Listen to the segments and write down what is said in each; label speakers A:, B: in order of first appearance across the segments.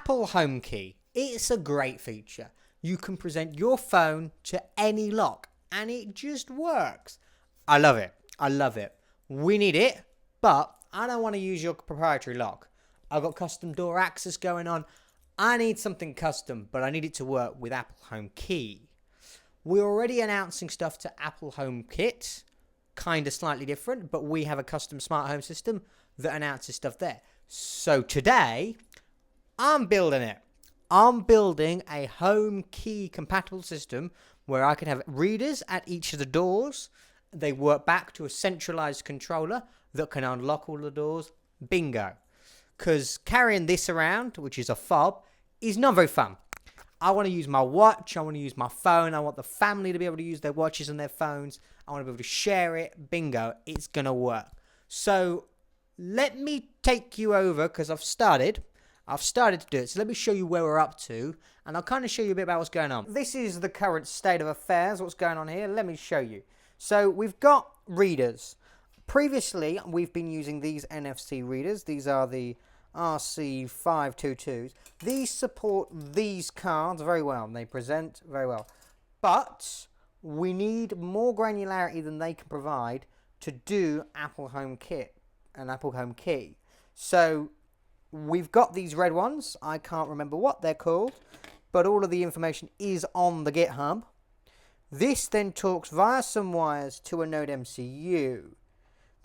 A: Apple HomeKey. It's a great feature. You can present your phone to any lock and it just works. I love it. I love it. We need it, but I don't want to use your proprietary lock. I've got custom door access going on. I need something custom, but I need it to work with Apple HomeKey. We're already announcing stuff to Apple HomeKit, kind of slightly different, but we have a custom smart home system that announces stuff there. So today, I'm building it. I'm building a HomeKey compatible system where I can have readers at each of the doors. They work back to a centralized controller that can unlock all the doors. Bingo. Because carrying this around, which is a fob, is not very fun. I want to use my watch. I want to use my phone. I want the family to be able to use their watches and their phones. I want to be able to share it. Bingo. It's going to work. So let me take you over because I've started to do it. So let me show you where we're up to. And I'll kind of show you a bit about what's going on. This is the current state of affairs. What's going on here. Let me show you. So we've got readers. Previously, we've been using these NFC readers. These are the RC522s. These support these cards very well. They present very well. But we need more granularity than they can provide to do Apple HomeKit and Apple HomeKey. So we've got these red ones. I can't remember what they're called, but all of the information is on the GitHub. This then talks via some wires to a NodeMCU.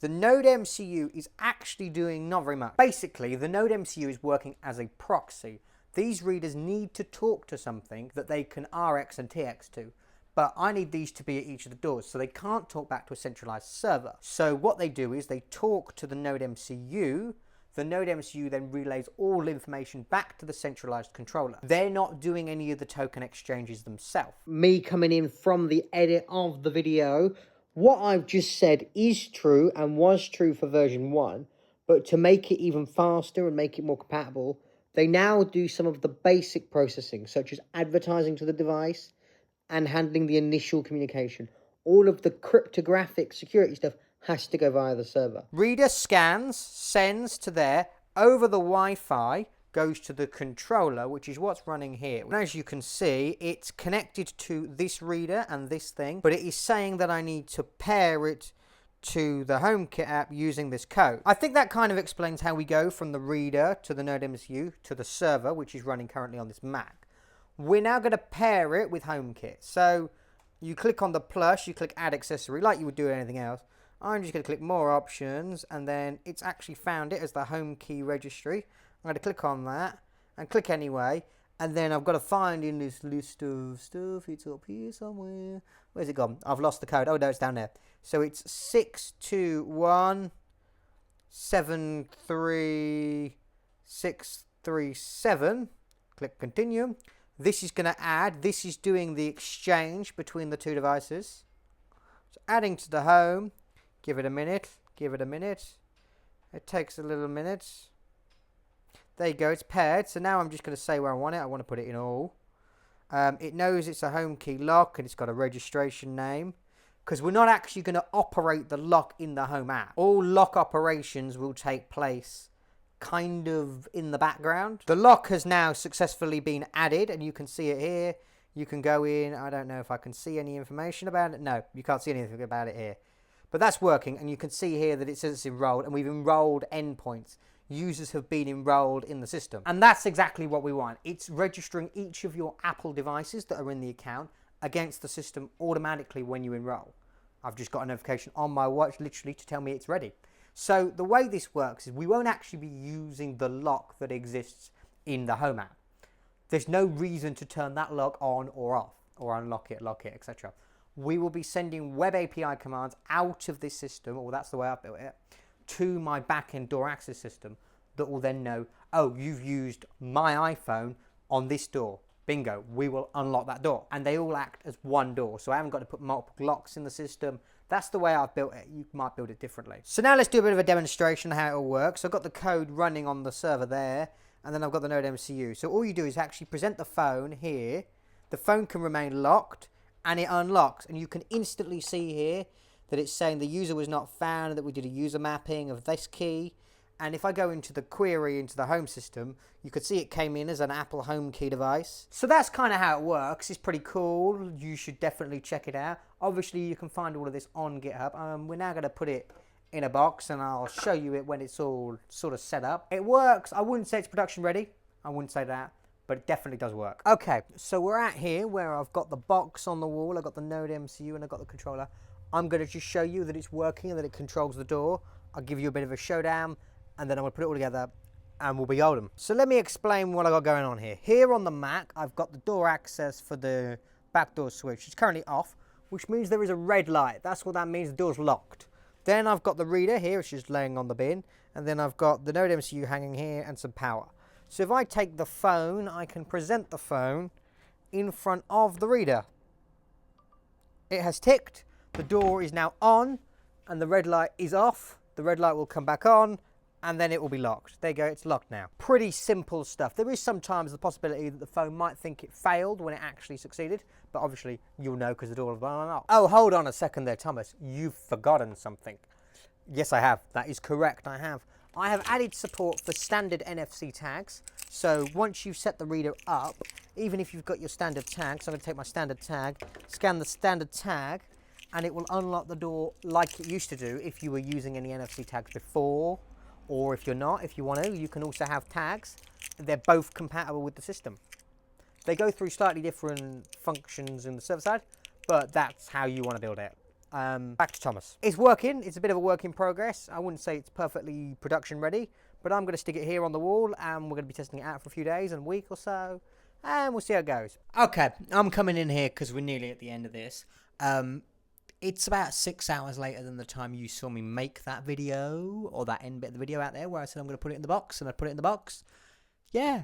A: The NodeMCU is actually doing not very much. Basically, the NodeMCU is working as a proxy. These readers need to talk to something that they can RX and TX to. But I need these to be at each of the doors, so they can't talk back to a centralized server. So what they do is they talk to the NodeMCU. The NodeMCU then relays all information back to the centralized controller. They're not doing any of the token exchanges themselves. Me coming in from the edit of the video, what I've just said is true and was true for version 1, but to make it even faster and make it more compatible, they now do some of the basic processing, such as advertising to the device and handling the initial communication. All of the cryptographic security stuff has to go via the server. Reader scans, sends to there, over the Wi-Fi, goes to the controller, which is what's running here. And as you can see, it's connected to this reader and this thing, but it is saying that I need to pair it to the HomeKit app using this code. I think that kind of explains how we go from the reader to the NodeMCU to the server, which is running currently on this Mac. We're now going to pair it with HomeKit. So you click on the plus, you click add accessory, like you would do anything else. I'm just going to click more options, and then it's actually found it as the HomeKey registry. I'm going to click on that and click anyway, and then I've got to find in this list of stuff. It's up here somewhere. Where's it gone? I've lost the code. Oh no, it's down there. So it's 621737. Click continue. This is going to add. This is doing the exchange between the two devices. So adding to the home. Give it a minute. Give it a minute. It takes a little minute. There you go, it's paired. So now I'm just going to say where I want it. I want to put it in all. It knows it's a HomeKey lock and it's got a registration name. Because we're not actually going to operate the lock in the Home app. All lock operations will take place kind of in the background. The lock has now successfully been added and you can see it here. You can go in. I don't know if I can see any information about it. No, you can't see anything about it here. But that's working, and you can see here that it says it's enrolled, and we've enrolled endpoints. Users have been enrolled in the system. And that's exactly what we want. It's registering each of your Apple devices that are in the account against the system automatically when you enroll. I've just got a notification on my watch literally to tell me it's ready. So the way this works is we won't actually be using the lock that exists in the Home app. There's no reason to turn that lock on or off, or unlock it, lock it, etc. We will be sending web API commands out of this system, or that's the way I've built it, to my backend door access system that will then know, oh, you've used my iPhone on this door. Bingo, we will unlock that door. And they all act as one door, so I haven't got to put multiple locks in the system. That's the way I've built it. You might build it differently. So now let's do a bit of a demonstration of how it all works. I've got the code running on the server there, and then I've got the NodeMCU. So all you do is actually present the phone here. The phone can remain locked, and it unlocks, and you can instantly see here that it's saying the user was not found, that we did a user mapping of this key, And if I go into the query into the home system, you could see it came in as an Apple HomeKey device. So that's kind of how it works. It's pretty cool. You should definitely check it out. Obviously, you can find all of this on GitHub. We're now going to put it in a box, and I'll show you it when it's all sort of set up. It works. I wouldn't say it's production ready. I wouldn't say that, but it definitely does work. Okay, so we're at here where I've got the box on the wall. I've got the NodeMCU and I've got the controller. I'm going to just show you that it's working and that it controls the door. I'll give you a bit of a showdown, and then I'm going to put it all together and we'll be golden. So let me explain what I got going on here. Here on the Mac, I've got the door access for the back door switch. It's currently off, which means there is a red light. That's what that means, the door's locked. Then I've got the reader here, which is laying on the bin, and then I've got the NodeMCU hanging here and some power. So if I take the phone, I can present the phone in front of the reader. It has ticked, the door is now on, and the red light is off. The red light will come back on, and then it will be locked. There you go, it's locked now. Pretty simple stuff. There is sometimes the possibility that the phone might think it failed when it actually succeeded, but obviously you'll know because the door will be on. Oh, hold on a second there, Thomas. You've forgotten something. Yes, I have. That is correct, I have. I have added support for standard NFC tags. So once you've set the reader up, even if you've got your standard tag, so I'm going to take my standard tag, scan the standard tag, and it will unlock the door like it used to do if you were using any NFC tags before, or if you're not, if you want to, you can also have tags. They're both compatible with the system. They go through slightly different functions in the server side, but that's how you want to build it. Back to Thomas. It's working. It's a bit of a work in progress. I wouldn't say it's perfectly production ready, but I'm going to stick it here on the wall, and we're going to be testing it out for a few days and a week or so, and we'll see how it goes. Okay, I'm coming in here because we're nearly at the end of this. It's about 6 hours later than the time you saw me make that video, or that end bit of the video out there where I said I'm going to put it in the box, and I put it in the box. Yeah.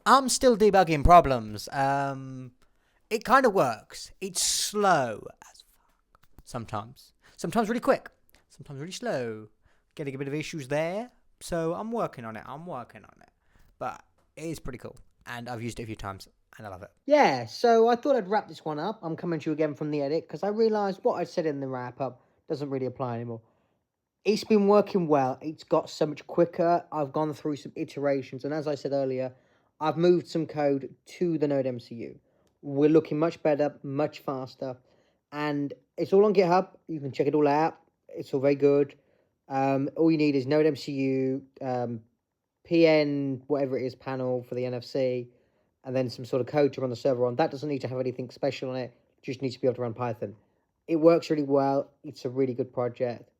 A: I'm still debugging problems. It kind of works. It's slow as fuck. Sometimes. Sometimes really quick. Sometimes really slow. Getting a bit of issues there. So I'm working on it. But it is pretty cool. And I've used it a few times. And I love it. Yeah, so I thought I'd wrap this one up. I'm coming to you again from the edit because I realised what I said in the wrap-up doesn't really apply anymore. It's been working well. It's got so much quicker. I've gone through some iterations. And as I said earlier, I've moved some code to the NodeMCU. We're looking much better, much faster. And it's all on GitHub. You can check it all out. It's all very good. All you need is NodeMCU, PN, whatever it is, panel for the NFC, and then some sort of code to run the server on. That doesn't need to have anything special on it. Just needs to be able to run Python. It works really well. It's a really good project.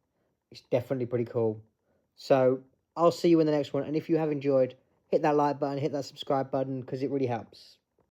A: It's definitely pretty cool. So I'll see you in the next one. And if you have enjoyed, hit that like button, hit that subscribe button, because it really helps.